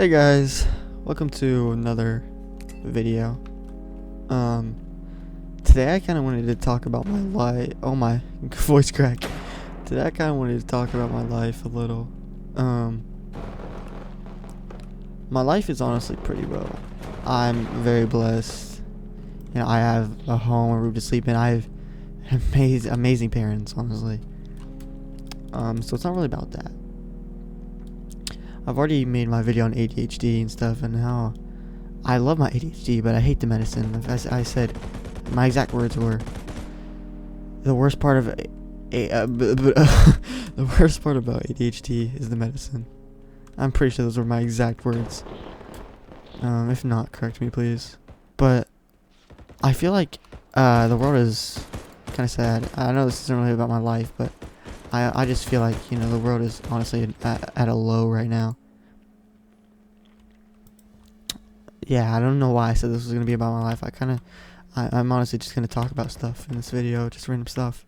Hey guys, welcome to another video. Today I kind of wanted to talk about my life. Oh my, voice crack. Today I kind of wanted to talk about my life a little. My life is honestly pretty well. I'm very blessed. You know, I have a home, a room to sleep in. I have amazing parents, honestly. So it's not really about that. I've already made my video on ADHD and stuff, and how I love my ADHD, but I hate the medicine. I said, my exact words were, the worst part of the worst part about ADHD is the medicine. I'm pretty sure those were my exact words. If not, correct me, please. But I feel like the world is kind of sad. I know this isn't really about my life, but I just feel like, you know, the world is honestly at a low right now. Yeah, I don't know why I said this was going to be about my life. I'm honestly just going to talk about stuff in this video, just random stuff.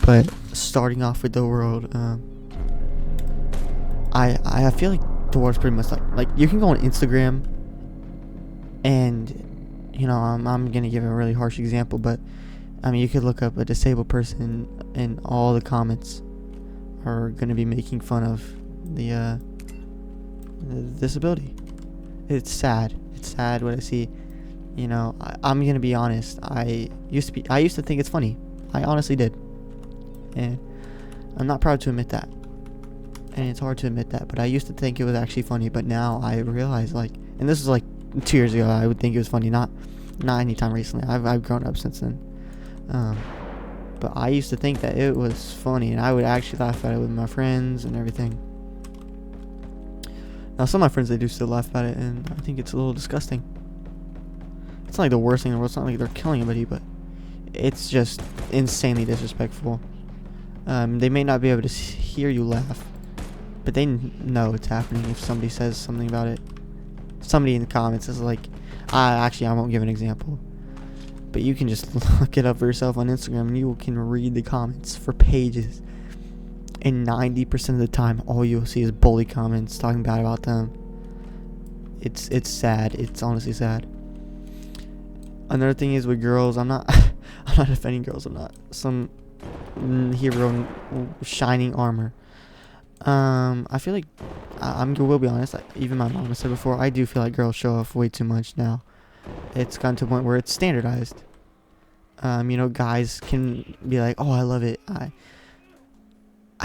But starting off with the world, I feel like the world's pretty much like you can go on Instagram and, you know, I'm going to give a really harsh example, but I mean, you could look up a disabled person and all the comments are going to be making fun of the disability. It's sad. It's sad what I see. You know, I'm going to be honest. I used to think it's funny. I honestly did. And I'm not proud to admit that. And it's hard to admit that, but I used to think it was actually funny, but now I realize, like, and this was like 2 years ago, I would think it was funny, not anytime recently. I've grown up since then. But I used to think that it was funny, and I would actually laugh at it with my friends and everything. Now, some of my friends, they do still laugh about it, and I think it's a little disgusting. It's not like the worst thing in the world. It's not like they're killing anybody, but it's just insanely disrespectful. They may not be able to hear you laugh, but they know it's happening if somebody says something about it. Somebody in the comments is like, actually, I won't give an example. But you can just look it up for yourself on Instagram, and you can read the comments for pages. And 90% of the time, all you'll see is bully comments talking bad about them. It's sad. It's honestly sad. Another thing is with girls, I'm not defending girls. I'm not some hero in shining armor. I feel like I will be honest. Even my mom has said before, I do feel like girls show off way too much now. It's gotten to a point where it's standardized. You know, guys can be like, "Oh, I love it."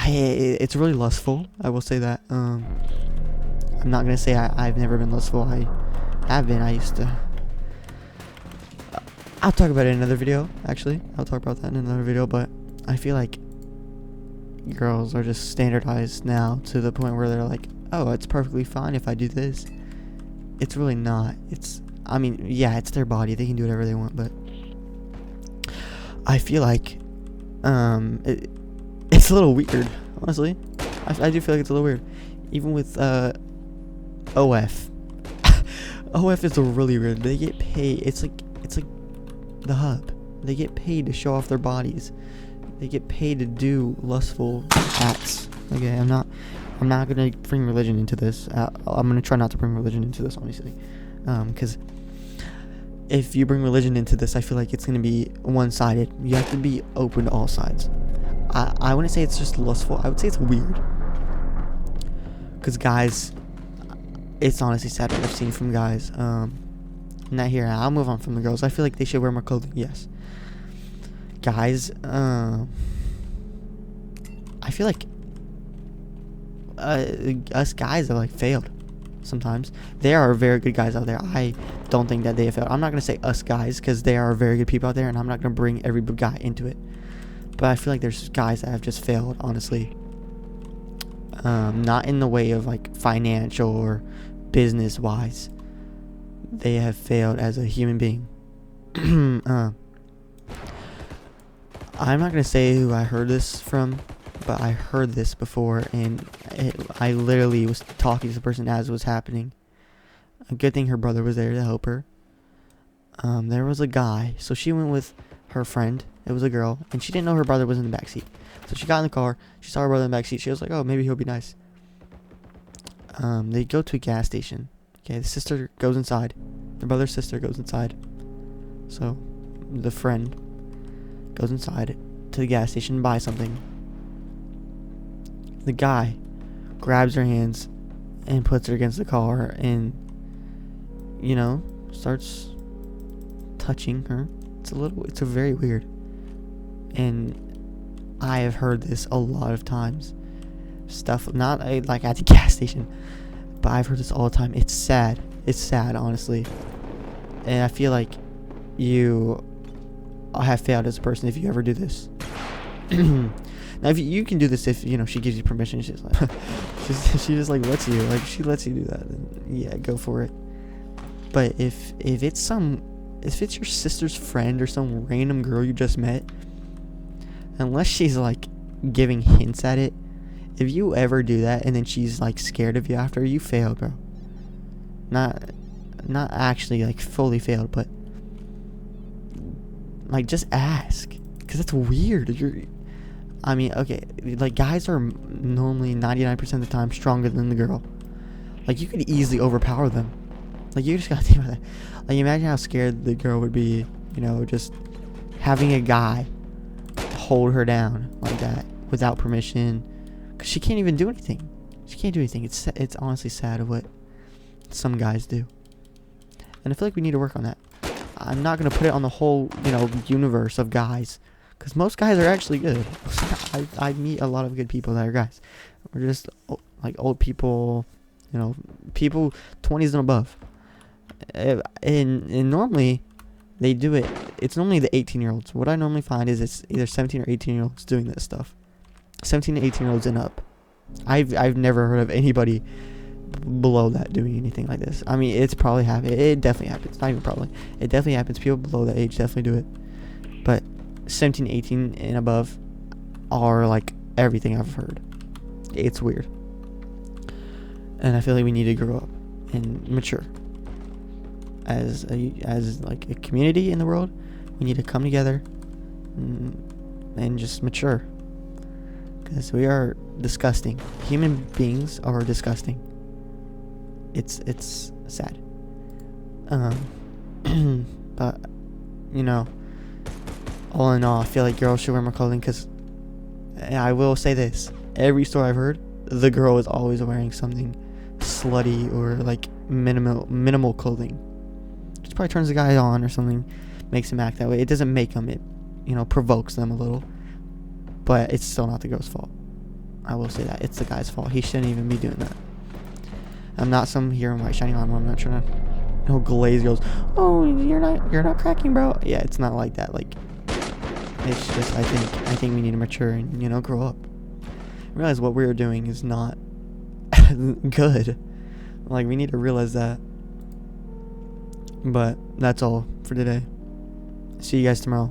It's really lustful. I will say that. I'm not gonna say I've never been lustful. I have been. I used to. I'll talk about it in another video. Actually, I'll talk about that in another video. But I feel like girls are just standardized now to the point where they're like, "Oh, it's perfectly fine if I do this." It's really not. I mean, yeah, it's their body. They can do whatever they want, but I feel like it's a little weird, honestly. I do feel like it's a little weird. Even with OF. OF is really weird. They get paid. It's like the hub. They get paid to show off their bodies. They get paid to do lustful acts. Okay, I'm not gonna bring religion into this. I'm gonna try not to bring religion into this, honestly. Because if you bring religion into this, I feel like it's going to be one-sided. You have to be open to all sides. I wouldn't say it's just lustful. I would say it's weird. Because guys, it's honestly sad what I've seen from guys. Not here. I'll move on from the girls. I feel like they should wear more clothing. Yes. Guys, I feel like us guys have like failed. Sometimes there are very good guys out there. I don't think that they have failed. I'm not gonna say us guys, because there are very good people out there, and I'm not gonna bring every guy into it. But I feel like there's guys that have just failed, honestly. Not in the way of like financial or business wise. They have failed as a human being. I'm not gonna say who I heard this from, but I heard this before, and I literally was talking to the person as it was happening. A good thing her brother was there to help her. There was a guy, so she went with her friend. It was a girl, and she didn't know her brother was in the backseat. So she got in the car, she saw her brother in the backseat, she was like, oh, maybe he'll be nice. They go to a gas station. Okay, the sister goes inside. The brother's sister goes inside. So, the friend goes inside to the gas station and buys something. The guy grabs her hands and puts her against the car and, starts touching her. It's very weird. And I have heard this a lot of times. Stuff, not like at the gas station, but I've heard this all the time. It's sad. It's sad, honestly. And I feel like you have failed as a person if you ever do this. Now, if you can do this if, she gives you permission. She's like, she just like lets you, like she lets you do that. Then yeah, go for it. But if it's your sister's friend or some random girl you just met, unless she's like giving hints at it, if you ever do that and then she's like scared of you after, you failed, bro. Not actually like fully failed, but like just ask, because that's weird. Okay, like guys are normally 99% of the time stronger than the girl. Like you could easily overpower them. Like you just gotta think about that. Like imagine how scared the girl would be, just having a guy hold her down like that without permission, because she can't even do anything. She can't do anything. It's honestly sad of what some guys do, and I feel like we need to work on that. I'm not gonna put it on the whole universe of guys, because most guys are actually good. I meet a lot of good people that are guys. We're just like old people, people 20s and above. And normally they do it. It's normally the 18-year-olds. What I normally find is it's either 17 or 18-year-olds doing this stuff. 17 to 18-year-olds and up. I've never heard of anybody below that doing anything like this. I mean, it's probably happened. It definitely happens. Not even probably. It definitely happens. People below that age definitely do it. But 17, 18 and above are like everything I've heard. It's weird. And I feel like we need to grow up and mature. As like a community in the world, we need to come together and just mature. Because we are disgusting. Human beings are disgusting. It's sad. But all in all, I feel like girls should wear more clothing, because I will say this: every story I've heard, the girl is always wearing something slutty or like minimal clothing. Just probably turns the guy on or something, makes him act that way. It doesn't make them. It provokes them a little, but it's still not the girl's fault. I will say that it's the guy's fault. He shouldn't even be doing that. I'm not some hero in white shining armor. I'm not trying to glaze girls. Oh, you're not cracking, bro. Yeah, it's not like that. Like, it's just I think we need to mature and grow up. Realize what we're doing is not good. Like, we need to realize that. But that's all for today. See you guys tomorrow.